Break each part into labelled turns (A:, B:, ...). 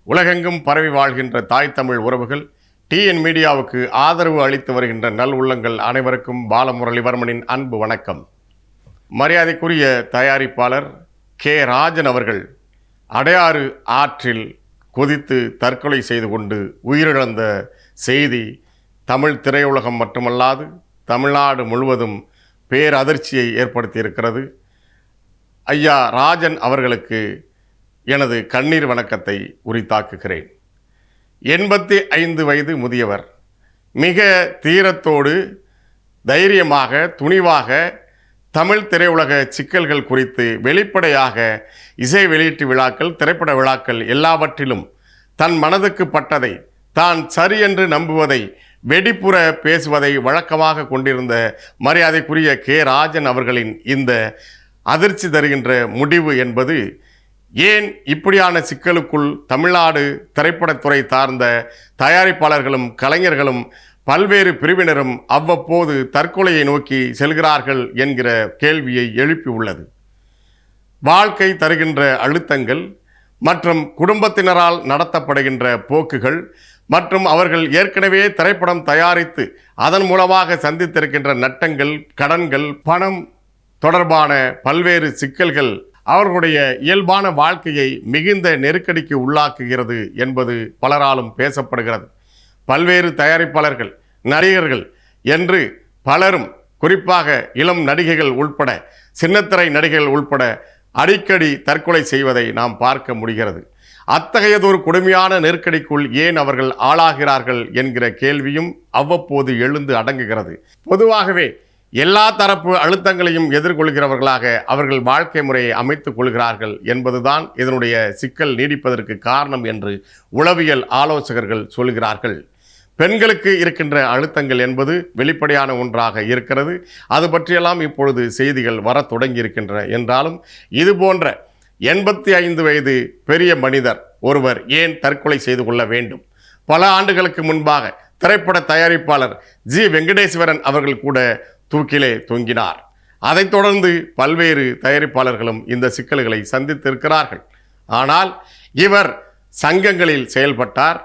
A: உலகெங்கும் பரவி வாழ்கின்ற தாய் தமிழ் உறவுகள் டிஎன் மீடியாவுக்கு ஆதரவு அளித்து வருகின்ற நல் உள்ளங்கள் அனைவருக்கும் பாலமுரளிவர்மனின் அன்பு வணக்கம். மரியாதைக்குரிய தயாரிப்பாளர் கே ராஜன் அவர்கள் அடையாறு ஆற்றில் குதித்து தற்கொலை செய்து கொண்டு உயிரிழந்த செய்தி தமிழ் திரையுலகம் மட்டுமல்லாது தமிழ்நாடு முழுவதும் பேரதிர்ச்சியை ஏற்படுத்தியிருக்கிறது. ஐயா ராஜன் அவர்களுக்கு எனது கண்ணீர் வணக்கத்தை உரித்தாக்குகிறேன். 85 வயது முதியவர் மிக தீரத்தோடு தைரியமாக துணிவாக தமிழ் திரையுலக சிக்கல்கள் குறித்து வெளிப்படையாக இசை வெளியீட்டு விழாக்கள், திரைப்பட விழாக்கள் எல்லாவற்றிலும் தன் மனதுக்கு பட்டதை, தான் சரி என்று நம்புவதை, வெடிப்புற பேசுவதை வழக்கமாக கொண்டிருந்த மரியாதைக்குரிய கே ராஜன் அவர்களின் இந்த அதிர்ச்சி தருகின்ற முடிவு என்பது ஏன் இப்படியான சிக்கலுக்குள் தமிழ்நாடு திரைப்படத்துறை சார்ந்த தயாரிப்பாளர்களும் கலைஞர்களும் பல்வேறு பிரிவினரும் அவ்வப்போது தற்கொலையை நோக்கி செல்கிறார்கள் என்கிற கேள்வியை எழுப்பியுள்ளது. வாழ்க்கை தருகின்ற அழுத்தங்கள் மற்றும் குடும்பத்தினரால் நடத்தப்படுகின்ற போக்குகள் மற்றும் அவர்கள் ஏற்கனவே திரைப்படம் தயாரித்து அதன் மூலமாக சந்தித்திருக்கின்ற நட்டங்கள், கடன்கள், பணம் தொடர்பான பல்வேறு சிக்கல்கள் அவர்களுடைய இயல்பான வாழ்க்கையை மிகுந்த நெருக்கடிக்கு உள்ளாக்குகிறது என்பது பலராலும் பேசப்படுகிறது. பல்வேறு தயாரிப்பாளர்கள், நடிகர்கள் என்று பலரும், குறிப்பாக இளம் நடிகைகள் உள்பட, சின்னத்திரை நடிகைகள் உள்பட அடிக்கடி தற்கொலை செய்வதை நாம் பார்க்க முடிகிறது. அத்தகையதொரு கொடுமையான நெருக்கடிக்குள் ஏன் அவர்கள் ஆளாகிறார்கள் என்கிற கேள்வியும் அவ்வப்போது எழுந்து அடங்குகிறது. பொதுவாகவே எல்லா தரப்பு அழுத்தங்களையும் எதிர்கொள்கிறவர்களாக அவர்கள் வாழ்க்கை முறையை அமைத்துக் கொள்கிறார்கள் என்பதுதான் இதனுடைய சிக்கல் நீடிப்பதற்கு காரணம் என்று உளவியல் ஆலோசகர்கள் சொல்கிறார்கள். பெண்களுக்கு இருக்கின்ற அழுத்தங்கள் என்பது வெளிப்படையான ஒன்றாக இருக்கிறது. அது பற்றியெல்லாம் இப்பொழுது செய்திகள் வர தொடங்கி இருக்கின்றன. என்றாலும் இது போன்ற 85 வயது பெரிய மனிதர் ஒருவர் ஏன் தற்கொலை செய்து கொள்ள வேண்டும்? பல ஆண்டுகளுக்கு முன்பாக திரைப்பட தயாரிப்பாளர் ஜி வெங்கடேஸ்வரன் அவர்கள் கூட தூக்கிலே தொங்கினார். அதைத் தொடர்ந்து பல்வேறு தயாரிப்பாளர்களும் இந்த சிக்கல்களை சந்தித்திருக்கிறார்கள். ஆனால் இவர் சங்கங்களில் செயல்பட்டார்.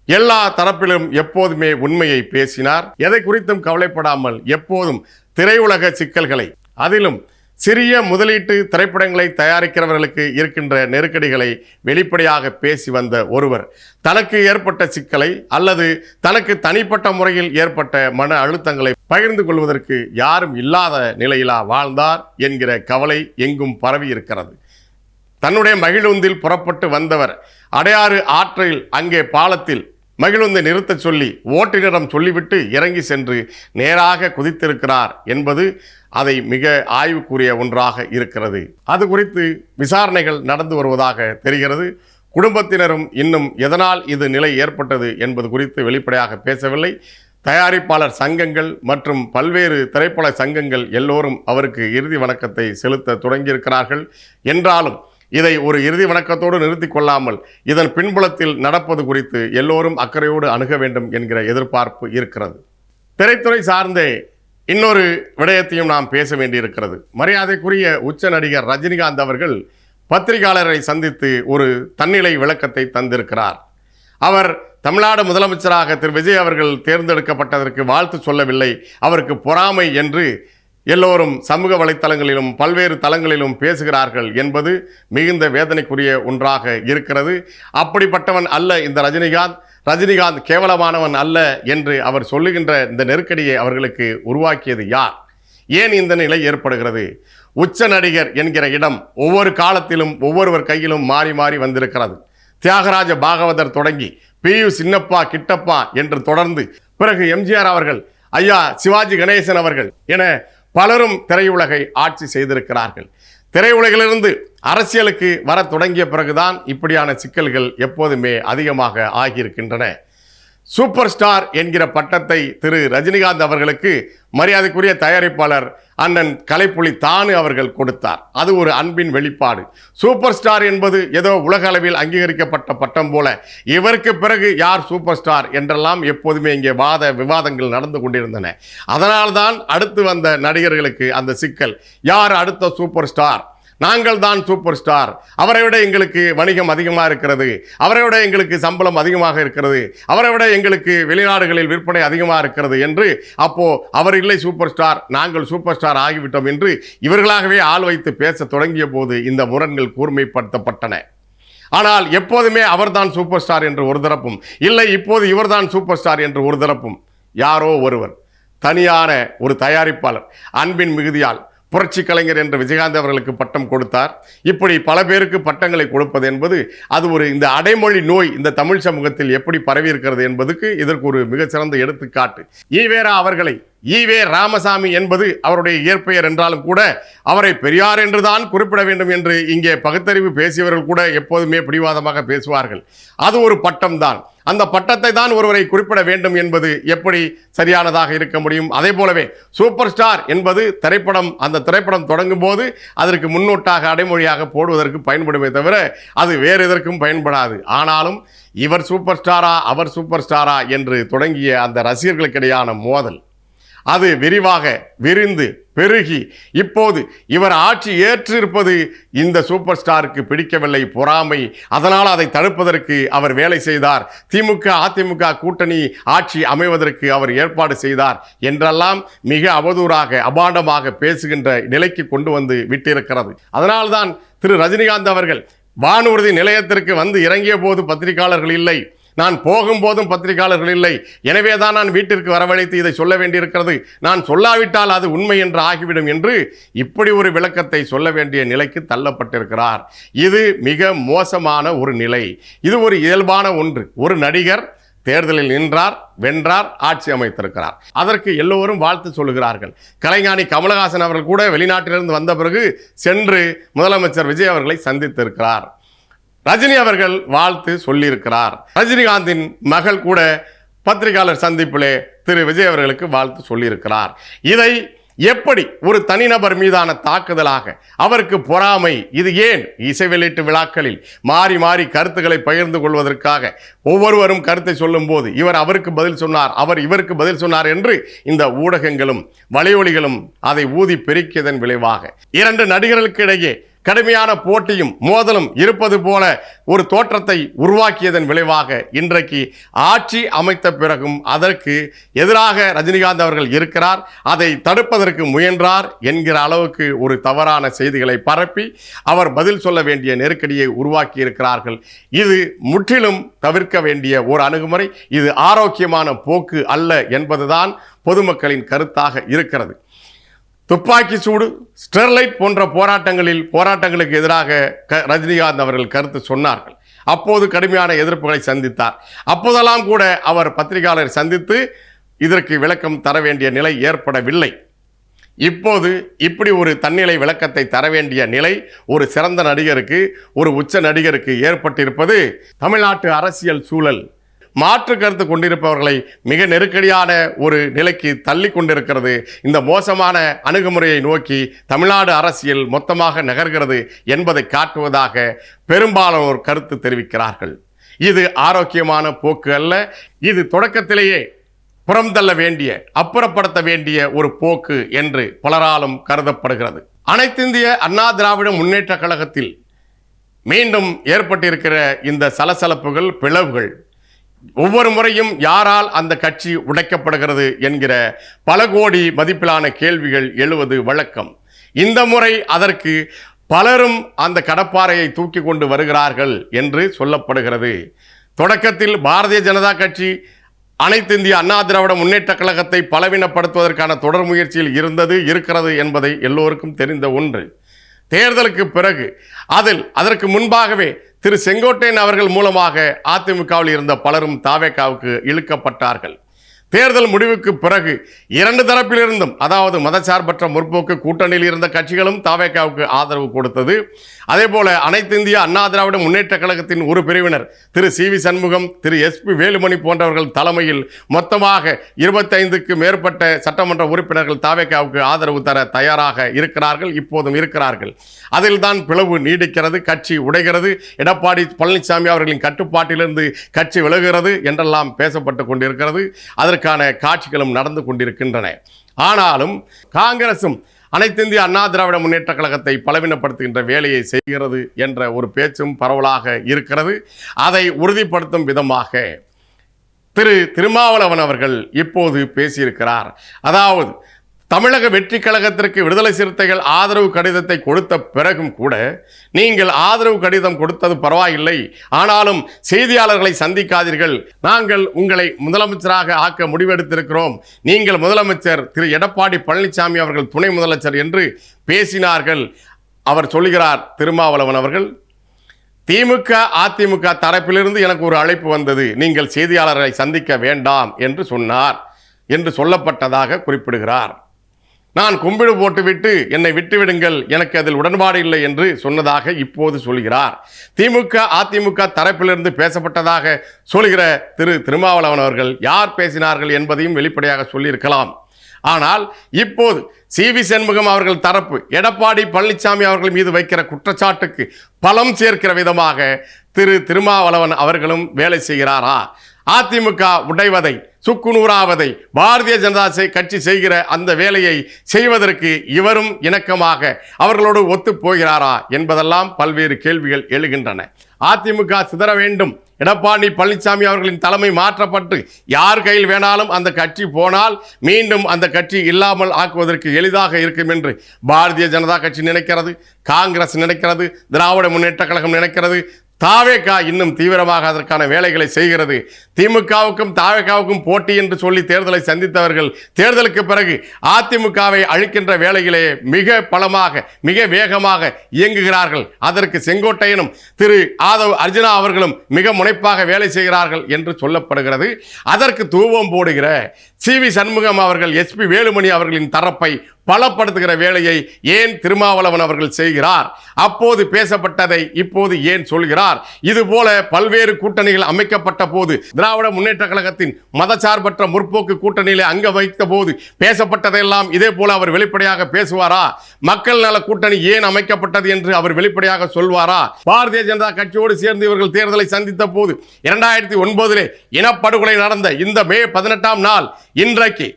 A: எல்லா தரப்பிலும் எப்போதுமே உண்மையை பேசினார். எதை குறித்தும் கவலைப்படாமல் எப்போதும் திரையுலக சிக்கல்களை, அதிலும் சிறிய முதலீட்டு திரைப்படங்களை தயாரிக்கிறவர்களுக்கு இருக்கின்ற நெருக்கடிகளை வெளிப்படையாக பேசி வந்த ஒருவர் தனக்கு ஏற்பட்ட சிக்கலை அல்லது தனக்கு தனிப்பட்ட முறையில் ஏற்பட்ட மன அழுத்தங்களை பகிர்ந்து கொள்வதற்கு யாரும் இல்லாத நிலையிலா வாழ்ந்தார் என்கிற கவலை எங்கும் பரவி இருக்கிறது. தன்னுடைய மகிழுந்தில் புறப்பட்டு வந்தவர் அடையாறு ஆற்றில் அங்கே பாலத்தில் மகிழுந்தை நிறுத்த சொல்லி ஓட்டுநரிடம் சொல்லிவிட்டு இறங்கி சென்று நேராக குதித்திருக்கிறார் என்பது அதை மிக ஆய்வுக்குரிய ஒன்றாக இருக்கிறது. அது குறித்து விசாரணைகள் நடந்து வருவதாக தெரிகிறது. குடும்பத்தினரும் இன்னும் எதனால் இது நிலை ஏற்பட்டது என்பது குறித்து வெளிப்படையாக பேசவில்லை. தயாரிப்பாளர் சங்கங்கள் மற்றும் பல்வேறு திரைப்பட சங்கங்கள் எல்லோரும் அவருக்கு இறுதி வணக்கத்தை செலுத்த தொடங்கியிருக்கிறார்கள். என்றாலும் இதை ஒரு இறுதி வணக்கத்தோடு நிறுத்தி கொள்ளாமல் இதன் பின்புலத்தில் நடப்பது குறித்து எல்லோரும் அக்கறையோடு அணுக வேண்டும் என்கிற எதிர்பார்ப்பு இருக்கிறது. திரைத்துறை சார்ந்தே இன்னொரு விடயத்தையும் நாம் பேச வேண்டியிருக்கிறது. மரியாதைக்குரிய உச்ச நடிகர் ரஜினிகாந்த் அவர்கள் பத்திரிகையாளரை சந்தித்து ஒரு தன்னிலை விளக்கத்தை தந்திருக்கிறார். அவர் தமிழ்நாடு முதலமைச்சராக திரு விஜய் அவர்கள் தேர்ந்தெடுக்கப்பட்டதற்கு வாழ்த்து சொல்லவில்லை, அவருக்கு பொறாமை என்று எல்லோரும் சமூக வலைத்தளங்களிலும் பல்வேறு தளங்களிலும் பேசுகிறார்கள் என்பது மிகுந்த வேதனைக்குரிய ஒன்றாக இருக்கிறது. அப்படிப்பட்டவன் அல்ல இந்த ரஜினிகாந்த் கேவலமானவன் அல்ல என்று அவர் சொல்லுகின்ற இந்த நெருக்கடியை அவர்களுக்கு உருவாக்கியது யார்? ஏன் இந்த நிலை ஏற்படுகிறது? உச்ச நடிகர் என்கிற இடம் ஒவ்வொரு காலத்திலும் ஒவ்வொருவர் கையிலும் மாறி மாறி வந்திருக்கிறது. தியாகராஜ பாகவதர் தொடங்கி PU சின்னப்பா, கிட்டப்பா என்று தொடர்ந்து பிறகு எம்ஜிஆர் அவர்கள், ஐயா சிவாஜி கணேசன் அவர்கள் என பலரும் திரையுலகை ஆட்சி செய்திருக்கிறார்கள். திரையுலகிலிருந்து அரசியலுக்கு வர தொடங்கிய பிறகுதான் இப்படியான சிக்கல்கள் எப்போதுமே அதிகமாக ஆகியிருக்கின்றன. சூப்பர் ஸ்டார் என்கிற பட்டத்தை திரு ரஜினிகாந்த் அவர்களுக்கு மரியாதைக்குரிய தயாரிப்பாளர் அண்ணன் கலைப்புலி தானு அவர்கள் கொடுத்தார். அது ஒரு அன்பின் வெளிப்பாடு. சூப்பர் ஸ்டார் என்பது ஏதோ உலக அளவில் அங்கீகரிக்கப்பட்ட பட்டம் போல இவருக்கு பிறகு யார் சூப்பர் ஸ்டார் என்றெல்லாம் எப்போதுமே இங்கே விவாதங்கள் நடந்து கொண்டிருந்தன. அதனால்தான் அடுத்து வந்த நடிகர்களுக்கு அந்த சிக்கல், யார் அடுத்த சூப்பர் ஸ்டார்? நாங்கள் தான் சூப்பர் ஸ்டார், அவரை விட எங்களுக்கு வணிகம் அதிகமாக இருக்கிறது, அவரை விட எங்களுக்கு சம்பளம் அதிகமாக இருக்கிறது, அவரை விட எங்களுக்கு வெளிநாடுகளில் விற்பனை அதிகமாக இருக்கிறது என்று அப்போ அவர் இல்லை சூப்பர் ஸ்டார், நாங்கள் சூப்பர் ஸ்டார் ஆகிவிட்டோம் என்று இவர்களாகவே ஆள் வைத்து பேச தொடங்கிய போது இந்த முரண்கள் கூர்மைப்படுத்தப்பட்டன. ஆனால் எப்போதுமே அவர்தான் சூப்பர் ஸ்டார் என்று ஒரு தரப்பும், இல்லை இப்போது இவர்தான் சூப்பர் ஸ்டார் என்று ஒரு தரப்பும், யாரோ ஒருவர் தனியான ஒரு தயாரிப்பாளர் அன்பின் மிகுதியால் புரட்சி கலைஞர் என்று விஜயகாந்த் அவர்களுக்கு பட்டம் கொடுத்தார். இப்படி பல பேருக்கு பட்டங்களை கொடுப்பது என்பது அது ஒரு இந்த அடைமொழி நோய் இந்த தமிழ் சமூகத்தில் எப்படி பரவி இருக்கிறது என்பதுக்கு இதற்கு ஒரு மிகச்சிறந்த எடுத்துக்காட்டு. ஈவேரா அவர்களை ஈவே ராமசாமி என்பது அவருடைய இயற்பெயர் என்றாலும் கூட அவரை பெரியார் என்றுதான் குறிப்பிட வேண்டும் என்று இங்கே பகுத்தறிவு பேசியவர்கள் கூட எப்போதுமே பிடிவாதமாக பேசுவார்கள். அது ஒரு பட்டம் தான். அந்த பட்டத்தை தான் ஒருவரை குறிப்பிட வேண்டும் என்பது எப்படி சரியானதாக இருக்க முடியும்? அதே போலவே சூப்பர் ஸ்டார் என்பது திரைப்படம், அந்த திரைப்படம் தொடங்கும் போது அதற்கு முன்னோட்டாக அடைமொழியாக போடுவதற்கு பயன்படுமே தவிர அது வேறு எதற்கும் பயன்படாது. ஆனாலும் இவர் சூப்பர் ஸ்டாரா அவர் சூப்பர் ஸ்டாரா என்று தொடங்கிய அந்த ரசிகர்களுக்கிடையான மோதல் அது விரிவாக விரிந்து பெருகி இப்போது இவர் ஆட்சி ஏற்றிருப்பது இந்த சூப்பர் ஸ்டாருக்கு பிடிக்கவில்லை, பொறாமை. அதனால் அதை தடுப்பதற்கு அவர் வேலை செய்தார், திமுக அதிமுக கூட்டணி ஆட்சி அமைவதற்கு அவர் ஏற்பாடு செய்தார் என்றெல்லாம் மிக அவதூறாக அபாண்டமாக பேசுகின்ற நிலைக்கு கொண்டு வந்து விட்டிருக்கிறது. அதனால்தான் திரு ரஜினிகாந்த் அவர்கள் வானூர்தி நிலையத்திற்கு வந்து இறங்கிய போது பத்திரிகையாளர்கள் இல்லை, நான் போகும்போதும் பத்திரிகையாளர்கள் இல்லை, எனவே தான் நான் வீட்டிற்கு வரவழைத்து இதை சொல்ல வேண்டியிருக்கிறது, நான் சொல்லாவிட்டால் அது உண்மை என்று ஆகிவிடும் என்று இப்படி ஒரு விளக்கத்தை சொல்ல வேண்டிய நிலைக்கு தள்ளப்பட்டிருக்கிறார். இது மிக மோசமான ஒரு நிலை. இது ஒரு இயல்பான ஒன்று. ஒரு நடிகர் தேர்தலில் நின்றார், வென்றார், ஆட்சி அமைத்திருக்கிறார், அதற்கு எல்லோரும் வாழ்த்து சொல்லுகிறார்கள். கலைஞானி கமலஹாசன் அவர்கள் கூட வெளிநாட்டிலிருந்து வந்த பிறகு சென்று முதலமைச்சர் விஜய் அவர்களை சந்தித்திருக்கிறார். ரஜினி அவர்கள் வாழ்த்து சொல்லியிருக்கிறார். ரஜினிகாந்தின் மகள் கூட பத்திரிகையாளர் சந்திப்பிலே திரு விஜய் அவர்களுக்கு வாழ்த்து சொல்லியிருக்கிறார். இதை எப்படி ஒரு தனிநபர் மீதான தாக்குதலாக, அவருக்கு பொறாமை, இது ஏன் இசை வெளியீட்டு விழாக்களில் மாறி மாறி கருத்துக்களை பகிர்ந்து கொள்வதற்காக ஒவ்வொருவரும் கருத்தை சொல்லும் போது இவர் அவருக்கு பதில் சொன்னார், அவர் இவருக்கு பதில் சொன்னார் என்று இந்த ஊடகங்களும் வலையொலிகளும் அதை ஊதி பெருக்கியதன் விளைவாக இரண்டு நடிகர்களுக்கு இடையே கடுமையான போட்டியும் மோதலும் இருப்பது போல ஒரு தோற்றத்தை உருவாக்கியதன் விளைவாக இன்றைக்கு ஆட்சி அமைத்த பிறகும் அதற்கு எதிராக ரஜினிகாந்த் அவர்கள் இருக்கிறார், அதை தடுப்பதற்கு முயன்றார் என்கிற அளவுக்கு ஒரு தவறான செய்திகளை பரப்பி அவர் பதில் சொல்ல வேண்டிய நெருக்கடியை உருவாக்கி இருக்கிறார்கள். இது முற்றிலும் தவிர்க்க வேண்டிய ஒரு அணுகுமுறை. இது ஆரோக்கியமான போக்கு அல்ல என்பதுதான் பொதுமக்களின் கருத்தாக இருக்கிறது. துப்பாக்கி சூடு, ஸ்டெர்லைட் போன்ற போராட்டங்களுக்கு எதிராக ரஜினிகாந்த் அவர்கள் கருத்து சொன்னார்கள். அப்போது கடுமையான எதிர்ப்புகளை சந்தித்தார். அப்போதெல்லாம் கூட அவர் பத்திரிகையாளர் சந்தித்து இதற்கு விளக்கம் தர வேண்டிய நிலை ஏற்படவில்லை. இப்போது இப்படி ஒரு தன்னிலை விளக்கத்தை தர வேண்டிய நிலை ஒரு சிறந்த நடிகருக்கு, ஒரு உச்ச நடிகருக்கு ஏற்பட்டிருப்பது தமிழ்நாட்டு அரசியல் சூழல் மாற்று கருத்து கொண்டிருப்பவர்களை மிக நெருக்கடியான ஒரு நிலைக்கு தள்ளி கொண்டிருக்கிறது. இந்த மோசமான அணுகுமுறையை நோக்கி தமிழ்நாடு அரசியல் மொத்தமாக நகர்கிறது என்பதை காட்டுவதாக பெரும்பாலானோர் கருத்து தெரிவிக்கிறார்கள். இது ஆரோக்கியமான போக்கு அல்ல. இது தொடக்கத்திலேயே புறம் தள்ள வேண்டிய, அப்புறப்படுத்த வேண்டிய ஒரு போக்கு என்று பலராலும் கருதப்படுகிறது. அனைத்திந்திய அண்ணா திராவிட முன்னேற்ற கழகத்தில் மீண்டும் ஏற்பட்டிருக்கிற இந்த சலசலப்புகள், பிளவுகள் ஒவ்வொரு முறையும் யாரால் அந்த கட்சி உடைக்கப்படுகிறது என்கிற பல கோடி மதிப்பிலான கேள்விகள் எழுவது வழக்கம். இந்த முறை அதற்கு பலரும் அந்த கடப்பாறையை தூக்கி கொண்டு வருகிறார்கள் என்று சொல்லப்படுகிறது. தொடக்கத்தில் பாரதிய ஜனதா கட்சி அனைத்து இந்திய அண்ணா திராவிட முன்னேற்ற கழகத்தை பலவீனப்படுத்துவதற்கான தொடர் முயற்சியில் இருக்கிறது என்பதை எல்லோருக்கும் தெரிந்த ஒன்று. தேர்தலுக்கு பிறகு அதற்கு முன்பாகவே திரு செங்கோட்டையன் அவர்கள் மூலமாக அதிமுகவில் இருந்த பலரும் தாவேகாவுக்கு இழுக்கப்பட்டார்கள். தேர்தல் முடிவுக்கு பிறகு இரண்டு தரப்பிலிருந்தும், அதாவது மதசார்பற்ற முற்போக்கு கூட்டணியில் இருந்த கட்சிகளும் தாவேகாவுக்கு ஆதரவு கொடுத்தது. அதே போல அனைத்து இந்திய அண்ணா திராவிட முன்னேற்ற கழகத்தின் ஒரு பிரிவினர் திரு சி.வி. சண்முகம், திரு எஸ்.பி. வேலுமணி போன்றவர்கள் தலைமையில் மொத்தமாக 25க்கு மேற்பட்ட சட்டமன்ற உறுப்பினர்கள் தாவேகாவுக்கு ஆதரவு தர தயாராக இருக்கிறார்கள், இப்போதும் இருக்கிறார்கள். அதில் தான் பிளவு நீடிக்கிறது, கட்சி உடைகிறது, எடப்பாடி பழனிசாமி அவர்களின் கட்டுப்பாட்டிலிருந்து கட்சி விலகுகிறது என்றெல்லாம் பேசப்பட்டு கொண்டிருக்கிறது. அதற்கான காட்சிகளும் நடந்து கொண்டிருக்கின்றன. ஆனாலும் காங்கிரசும் அனைத்திந்திய அண்ணா திராவிட முன்னேற்ற கழகத்தை பலவீனப்படுத்துகின்ற வேலையை செய்கிறது என்ற ஒரு பேச்சும் பரவலாக இருக்கிறது. அதை உறுதிப்படுத்தும் விதமாக திரு திருமாவளவன் அவர்கள் இப்போது பேசியிருக்கிறார். அதாவது தமிழக வெற்றி கழகத்திற்கு விடுதலை சிறுத்தைகள் ஆதரவு கடிதத்தை கொடுத்த பிறகும் கூட நீங்கள் ஆதரவு கடிதம் கொடுத்தது பரவாயில்லை, ஆனாலும் செய்தியாளர்களை சந்திக்காதீர்கள், நாங்கள் உங்களை முதலமைச்சராக ஆக்க முடிவெடுத்திருக்கிறோம், நீங்கள் முதலமைச்சர், திரு எடப்பாடி பழனிசாமி அவர்கள் துணை முதலமைச்சர் என்று பேசினார்கள். அவர் சொல்கிறார் திருமாவளவன் அவர்கள், திமுக அதிமுக தரப்பிலிருந்து எனக்கு ஒரு அழைப்பு வந்தது, நீங்கள் செய்தியாளர்களை சந்திக்க வேண்டாம் என்று சொன்னார் என்று சொல்லப்பட்டதாக குறிப்பிடுகிறார். நான் கும்பிடு போட்டுவிட்டு என்னை விட்டுவிடுங்கள், எனக்கு அதில் உடன்பாடு இல்லை என்று சொன்னதாக இப்போது சொல்கிறார். திமுக அதிமுக தரப்பிலிருந்து பேசப்பட்டதாக சொல்கிற திரு திருமாவளவன் அவர்கள் யார் பேசினார்கள் என்பதையும் வெளிப்படையாக சொல்லியிருக்கலாம். ஆனால் இப்போது சி.வி. சண்முகம் அவர்கள் தரப்பு எடப்பாடி பழனிசாமி அவர்கள் மீது வைக்கிற குற்றச்சாட்டுக்கு பலம் சேர்க்கிற விதமாக திரு திருமாவளவன் அவர்களும் வேலை செய்கிறாரா? அதிமுக உடைவதை, சுக்குநூறாவதை பாரதிய ஜனதா கட்சி செய்கிற அந்த வேலையை செய்வதற்கு இவரும் இணக்கமாக அவர்களோடு ஒத்து போகிறாரா என்பதெல்லாம் பல்வேறு கேள்விகள் எழுகின்றன. அதிமுக சிதற வேண்டும், எடப்பாடி பழனிசாமி அவர்களின் தலைமை மாற்றப்பட்டு யார் கையில் வேணாலும் அந்த கட்சி போனால் மீண்டும் அந்த கட்சி இல்லாமல் ஆக்குவதற்கு எளிதாக இருக்கும் என்று பாரதிய ஜனதா கட்சி நினைக்கிறது, காங்கிரஸ் நினைக்கிறது, திராவிட முன்னேற்ற கழகம் நினைக்கிறது, தாவேகா இன்னும் தீவிரமாக அதற்கான வேலைகளை செய்கிறது. திமுகவுக்கும் தாவேகாவுக்கும் போட்டி என்று சொல்லி தேர்தலை சந்தித்தவர்கள் தேர்தலுக்கு பிறகு அதிமுகவை அழிக்கின்ற வேலையிலே மிக பலமாக மிக வேகமாக இயங்குகிறார்கள். அதற்கு செங்கோட்டையனும் திரு ஆதவ் அர்ஜுனா அவர்களும் மிக முனைப்பாக வேலை செய்கிறார்கள் என்று சொல்லப்படுகிறது. அதற்கு தூவம் போடுகிற சி.வி. சண்முகம் அவர்கள் எஸ்.பி. வேலுமணி அவர்களின் தரப்பை பலப்படுத்துகிற வேலையை ஏன் திருமாவளவன் அவர்கள் செய்கிறார்? அப்போது பேசப்பட்டதை இப்போது ஏன் சொல்கிறார்? இதுபோல பல்வேறு கூட்டணிகள் அமைக்கப்பட்ட போது திராவிட முன்னேற்ற கழகத்தின் மதசார்பற்ற முற்போக்கு கூட்டணியிலே அங்க வைத்த போது பேசப்பட்டதெல்லாம் இதே போல அவர் வெளிப்படையாக பேசுவாரா? மக்கள் நல கூட்டணி ஏன் அமைக்கப்பட்டது என்று அவர் வெளிப்படையாக சொல்வாரா? பாரதிய ஜனதா கட்சியோடு சேர்ந்து இவர்கள் தேர்தலை சந்தித்த போது 2009 இனப்படுகொலை நடந்த இந்த மே 18ஆம் நாள் இன்றைக்கு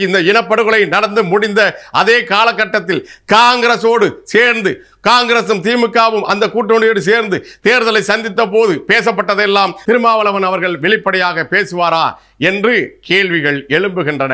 A: இந்த இனப்படுகொலை நடந்து முடிந்த அதே காலகட்டத்தில் காங்கிரஸோடு சேர்ந்து காங்கிரசும் திமுகவும் அந்த கூட்டணியோடு சேர்ந்து தேர்தலை சந்தித்த போது பேசப்பட்டதெல்லாம் திருமாவளவன் அவர்கள் வெளிப்படையாக பேசுவாரா என்று கேள்விகள் எழும்புகின்றன.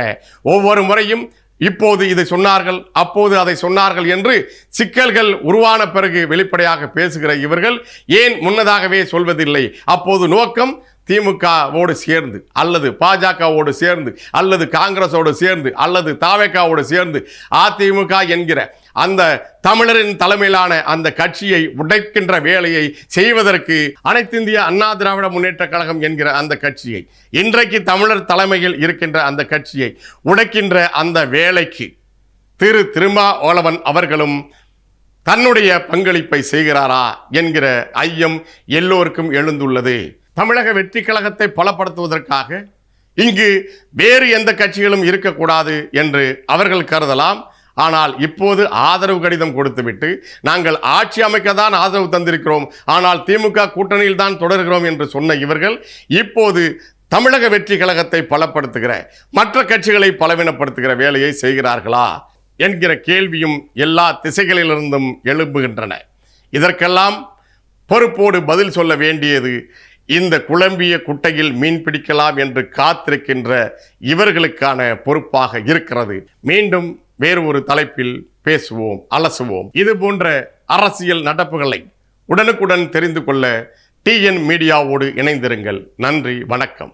A: ஒவ்வொரு முறையும் இப்போது இதை சொன்னார்கள், அப்போது அதை சொன்னார்கள் என்று சிக்கல்கள் உருவான பிறகு வெளிப்படையாக பேசுகிற இவர்கள் ஏன் முன்னதாகவே சொல்வதில்லை? அப்போது நோக்கம் திமுகவோடு சேர்ந்து அல்லது பாஜகவோடு சேர்ந்து அல்லது காங்கிரஸோடு சேர்ந்து அல்லது தாவேகாவோடு சேர்ந்து அதிமுக என்கிற அந்த தமிழரின் தலைமையிலான அந்த கட்சியை உடைக்கின்ற வேலையை செய்வதற்கு அனைத்திந்திய அண்ணா திராவிட முன்னேற்ற கழகம் என்கிற அந்த கட்சியை, இன்றைக்கு தமிழர் தலைமையில் இருக்கின்ற அந்த கட்சியை உடைக்கின்ற அந்த வேலைக்கு திரு திருமாவளவன் அவர்களும் தன்னுடைய பங்களிப்பை செய்கிறாரா என்கிற ஐயம் எல்லோருக்கும் எழுந்துள்ளது. தமிழக வெற்றி கழகத்தை பலப்படுத்துவதற்காக இங்கு வேறு எந்த கட்சிகளும் இருக்கக்கூடாது என்று அவர்கள் கருதலாம். ஆனால் இப்போது ஆதரவு கடிதம் கொடுத்துவிட்டு நாங்கள் ஆட்சி அமைக்க தான் ஆதரவு தந்திருக்கிறோம், ஆனால் திமுக கூட்டணியில் தான் தொடர்கிறோம் என்று சொன்ன இவர்கள் இப்போது தமிழக வெற்றி கழகத்தை பலப்படுத்துகிற மற்ற கட்சிகளை பலவீனப்படுத்துகிற வேலையை செய்கிறார்களா என்கிற கேள்வியும் எல்லா திசைகளிலிருந்தும் எழும்புகின்றன. இதற்கெல்லாம் பொறுப்போடு பதில் சொல்ல வேண்டியது இந்த குழம்பிய குட்டையில் மீன் பிடிக்கலாம் என்று காத்திருக்கின்ற இவர்களுக்கான பொறுப்பாக இருக்கிறது. மீண்டும் வேறு ஒரு தலைப்பில் பேசுவோம், அலசுவோம். இது போன்ற அரசியல் நடப்புகளை உடனுக்குடன் தெரிந்து கொள்ள டிஎன் மீடியாவோடு இணைந்திருங்கள். நன்றி, வணக்கம்.